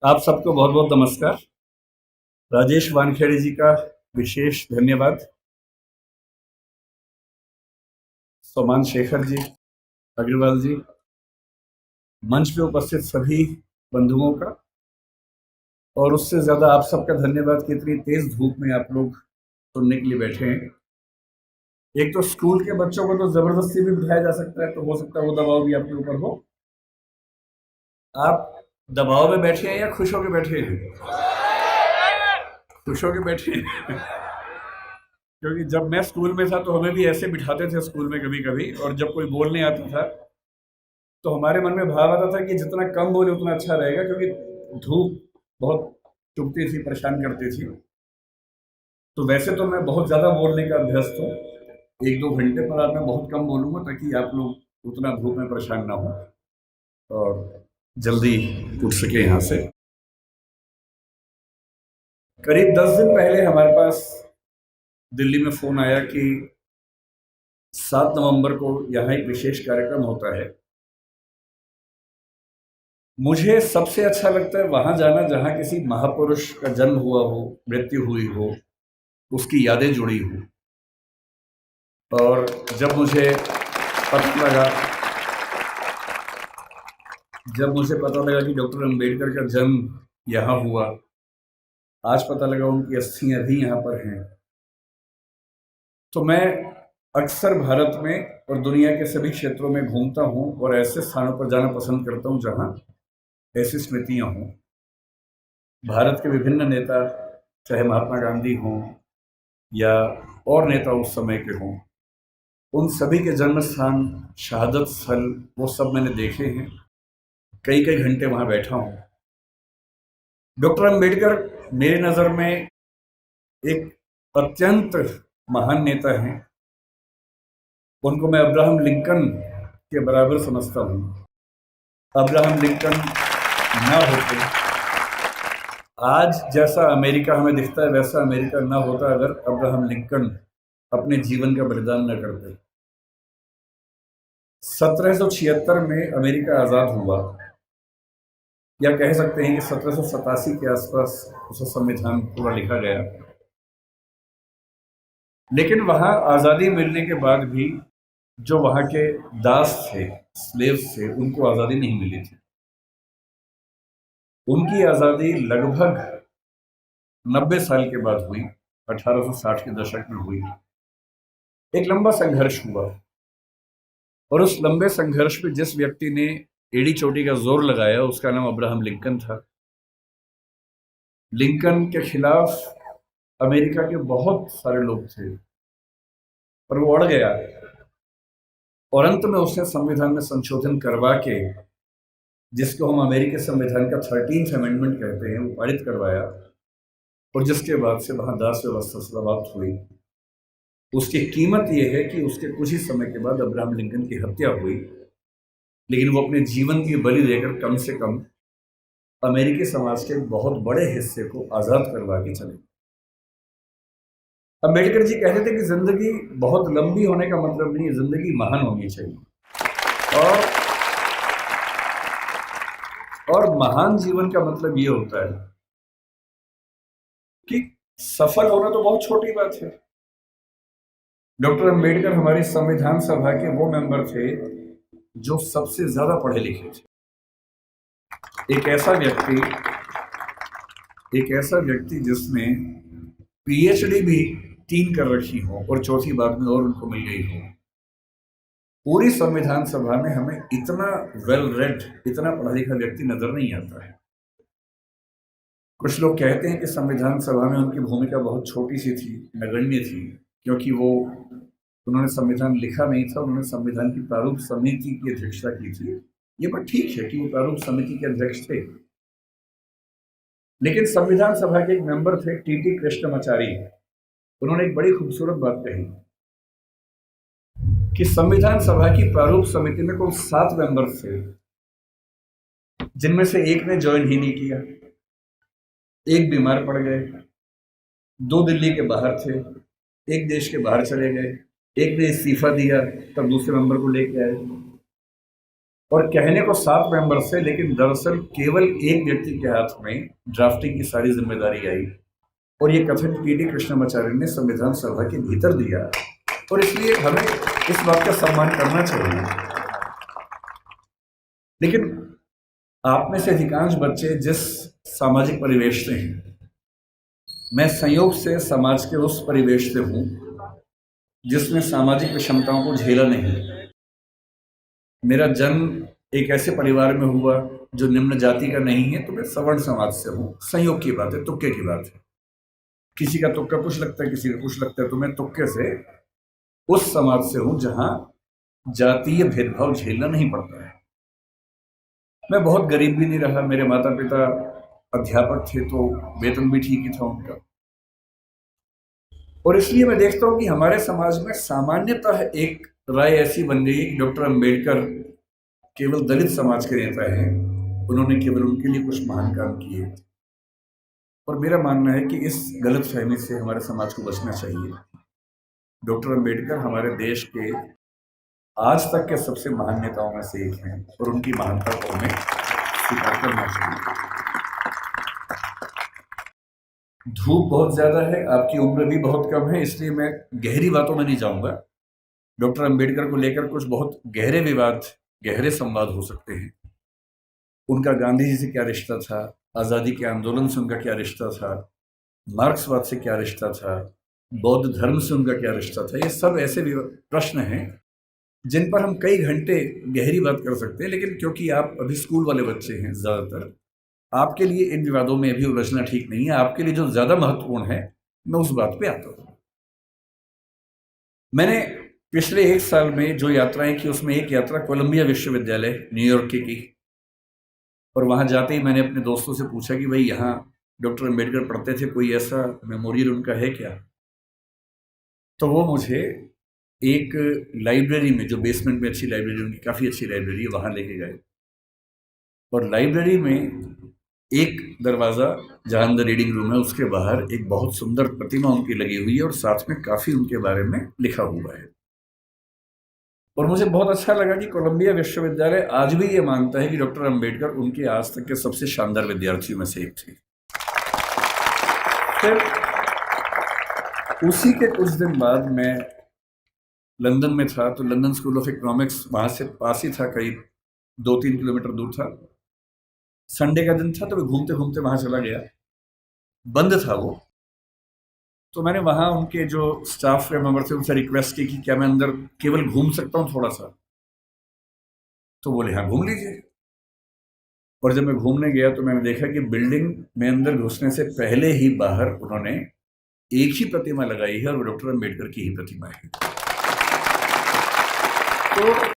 आप सबको बहुत बहुत नमस्कार। राजेश वानखेड़े जी का विशेष धन्यवाद। सोमान शेखर जी, अग्रवाल जी, मंच पे उपस्थित सभी बंधुओं का, और उससे ज़्यादा आप सबका धन्यवाद कि इतनी तेज धूप में आप लोग सुनने के लिए बैठे हैं। एक तो स्कूल के बच्चों को तो ज़बरदस्ती भी बिठाया जा सकता है, तो हो सकता है वो दबाव भी आपके ऊपर हो। आप दबाव में बैठे हैं या खुश होकर बैठे हैं? खुश होकर बैठे हैं। क्योंकि जब मैं स्कूल में था तो हमें भी ऐसे बिठाते थे स्कूल में कभी कभी, और जब कोई बोलने आता था तो हमारे मन में भाव आता था कि जितना कम बोले उतना अच्छा रहेगा, क्योंकि धूप बहुत चुभती थी, परेशान करती थी। तो वैसे तो मैं बहुत ज़्यादा बोलने का अभ्यस्त हूँ, 1-2 घंटे पर आज मैं बहुत कम बोलूँगा ताकि आप लोग उतना धूप में परेशान ना हो और जल्दी उठ सके यहाँ से। करीब 10 दिन पहले हमारे पास दिल्ली में फ़ोन आया कि 7 नवंबर को यहाँ एक विशेष कार्यक्रम होता है। मुझे सबसे अच्छा लगता है वहाँ जाना जहाँ किसी महापुरुष का जन्म हुआ हो, मृत्यु हुई हो, उसकी यादें जुड़ी हो। और जब मुझे पता लगा कि डॉक्टर अंबेडकर का जन्म यहाँ हुआ, आज पता लगा उनकी अस्थियां भी यहाँ पर हैं, तो मैं अक्सर भारत में और दुनिया के सभी क्षेत्रों में घूमता हूँ और ऐसे स्थानों पर जाना पसंद करता हूँ जहाँ ऐसी स्मृतियाँ हों। भारत के विभिन्न नेता, चाहे महात्मा गांधी हों या और नेता उस समय के हों, उन सभी के जन्म स्थान, शहादत स्थल, वो सब मैंने देखे हैं। कई कई घंटे वहाँ बैठा हूँ। डॉक्टर अंबेडकर मेरी नज़र में एक अत्यंत महान नेता हैं। उनको मैं अब्राहम लिंकन के बराबर समझता हूँ। अब्राहम लिंकन ना होते, आज जैसा अमेरिका हमें दिखता है वैसा अमेरिका ना होता अगर अब्राहम लिंकन अपने जीवन का बलिदान न करते। 1776 में अमेरिका आज़ाद हुआ, या कह सकते हैं कि 1787 के आसपास उसका संविधान पूरा लिखा गया। लेकिन वहाँ आज़ादी मिलने के बाद भी जो वहाँ के दास थे, स्लेव्स थे, उनको आज़ादी नहीं मिली थी। उनकी आज़ादी लगभग 90 साल के बाद हुई, 1860 के दशक में हुई। एक लंबा संघर्ष हुआ, और उस लंबे संघर्ष में जिस व्यक्ति ने एड़ी चोटी का जोर लगाया उसका नाम अब्राहम लिंकन था। लिंकन के खिलाफ अमेरिका के बहुत सारे लोग थे, पर वो अड़ गया, और अंत में उसने संविधान में संशोधन करवा के, जिसको हम अमेरिकी संविधान का 13th अमेंडमेंट कहते हैं, वो पारित करवाया, और जिसके बाद से वहाँ दास व्यवस्था समाप्त हुई। उसकी कीमत यह है कि उसके कुछ ही समय के बाद अब्राहम लिंकन की हत्या हुई, लेकिन वो अपने जीवन की बलि देकर कम से कम अमेरिकी समाज के बहुत बड़े हिस्से को आज़ाद करवा के चले। अम्बेडकर जी कहते थे कि जिंदगी बहुत लंबी होने का मतलब नहीं है, जिंदगी महान होनी चाहिए। और महान जीवन का मतलब ये होता है कि सफल होना तो बहुत छोटी बात है। डॉक्टर अंबेडकर हमारी संविधान सभा के वो मेंबर थे जो सबसे ज्यादा पढ़े लिखे थे। एक ऐसा व्यक्ति जिसने पीएचडी भी 3 कर रखी हो और चौथी बाद में और उनको मिल गई हो। पूरी संविधान सभा में हमें इतना वेल रेड, इतना पढ़ा लिखा व्यक्ति नजर नहीं आता है। कुछ लोग कहते हैं कि संविधान सभा में उनकी भूमिका बहुत छोटी सी थी, नगण्य थी, क्योंकि उन्होंने संविधान लिखा नहीं था, उन्होंने संविधान की प्रारूप समिति की अध्यक्षता की थी। ये बात ठीक है कि वो प्रारूप समिति के अध्यक्ष थे, लेकिन संविधान सभा के एक मेंबर थे टीटी कृष्णमाचारी। उन्होंने एक बड़ी खूबसूरत बात कही कि संविधान सभा की प्रारूप समिति में कुल 7 मेंबर थे, जिनमें से एक ने ज्वाइन ही नहीं किया, एक बीमार पड़ गए, 2 दिल्ली के बाहर थे, एक देश के बाहर चले गए, एक ने इस्तीफा दिया, तब दूसरे मेंबर को लेके आए। और कहने को 7 मेंबर से, लेकिन दरअसल केवल एक व्यक्ति के हाथ में ड्राफ्टिंग की सारी जिम्मेदारी आई और ये कथन टी.डी. कृष्णमाचार्य ने संविधान सभा के भीतर दिया, और इसलिए हमें इस बात का सम्मान करना चाहिए। लेकिन आप में से अधिकांश बच्चे जिस सामाजिक परिवेश से हैं, मैं संयोग से समाज के उस परिवेश से हूं जिसमें सामाजिक विषमताओं को झेला नहीं। मेरा जन्म एक ऐसे परिवार में हुआ जो निम्न जाति का नहीं है, तो मैं सवर्ण समाज से हूं। संयोग की बात है, तुक्के की बात है। किसी का तुक्का कुछ लगता है, किसी का कुछ लगता है, तो मैं तुक्के से उस समाज से हूं जहां जातीय भेदभाव झेलना नहीं पड़ता है। मैं बहुत गरीब भी नहीं रहा। मेरे माता पिता अध्यापक थे, तो वेतन भी ठीक ही था उनका। और इसलिए मैं देखता हूं कि हमारे समाज में सामान्यतः एक राय ऐसी बन गई है कि डॉक्टर अंबेडकर केवल दलित समाज के नेता हैं, उन्होंने केवल उनके लिए कुछ महान काम किए। और मेरा मानना है कि इस गलत फहमी से हमारे समाज को बचना चाहिए। डॉक्टर अंबेडकर हमारे देश के आज तक के सबसे महान नेताओं में से एक हैं और उनकी महानता को हमें स्वीकार करना चाहिए। धूप बहुत ज़्यादा है, आपकी उम्र भी बहुत कम है, इसलिए मैं गहरी बातों में नहीं जाऊंगा। डॉक्टर अंबेडकर को लेकर कुछ बहुत गहरे विवाद, गहरे संवाद हो सकते हैं। उनका गांधी जी से क्या रिश्ता था, आज़ादी के आंदोलन से उनका क्या रिश्ता था, मार्क्सवाद से क्या रिश्ता था, बौद्ध धर्म से उनका क्या रिश्ता था, ये सब ऐसे प्रश्न हैं जिन पर हम कई घंटे गहरी बात कर सकते हैं। लेकिन क्योंकि आप अभी स्कूल वाले बच्चे हैं ज़्यादातर, आपके लिए इन विवादों में अभी उलझना ठीक नहीं है। आपके लिए जो ज़्यादा महत्वपूर्ण है, मैं उस बात पे आता हूँ। मैंने पिछले 1 साल में जो यात्राएं की, उसमें एक यात्रा कोलंबिया विश्वविद्यालय न्यूयॉर्क की, और वहाँ जाते ही मैंने अपने दोस्तों से पूछा कि भाई यहाँ डॉक्टर अंबेडकर पढ़ते थे, कोई ऐसा मेमोरियल उनका है क्या? तो वो मुझे एक लाइब्रेरी में, जो बेसमेंट में अच्छी लाइब्रेरी, उनकी काफ़ी अच्छी लाइब्रेरी है, वहाँ लेके गए। और लाइब्रेरी में एक दरवाज़ा जहाँ अंदर रीडिंग रूम है, उसके बाहर एक बहुत सुंदर प्रतिमा उनकी लगी हुई है और साथ में काफ़ी उनके बारे में लिखा हुआ है। और मुझे बहुत अच्छा लगा कि कोलंबिया विश्वविद्यालय आज भी ये मानता है कि डॉक्टर अंबेडकर उनके आज तक के सबसे शानदार विद्यार्थियों में से एक थे। फिर उसी के कुछ दिन बाद मैं लंदन में था, तो लंदन स्कूल ऑफ इकोनॉमिक्स वहाँ से पास ही था, करीब 2-3 किलोमीटर दूर था। संडे का दिन था, तो मैं घूमते घूमते वहाँ चला गया। बंद था वो, तो मैंने वहाँ उनके जो स्टाफ के मेंबर थे उनसे रिक्वेस्ट की कि क्या मैं अंदर केवल घूम सकता हूँ थोड़ा सा? तो बोले हाँ, घूम लीजिए। और जब मैं घूमने गया तो मैंने देखा कि बिल्डिंग में अंदर घुसने से पहले ही बाहर उन्होंने एक ही प्रतिमा लगाई है, और वो डॉक्टर अंबेडकर की ही प्रतिमा है। तो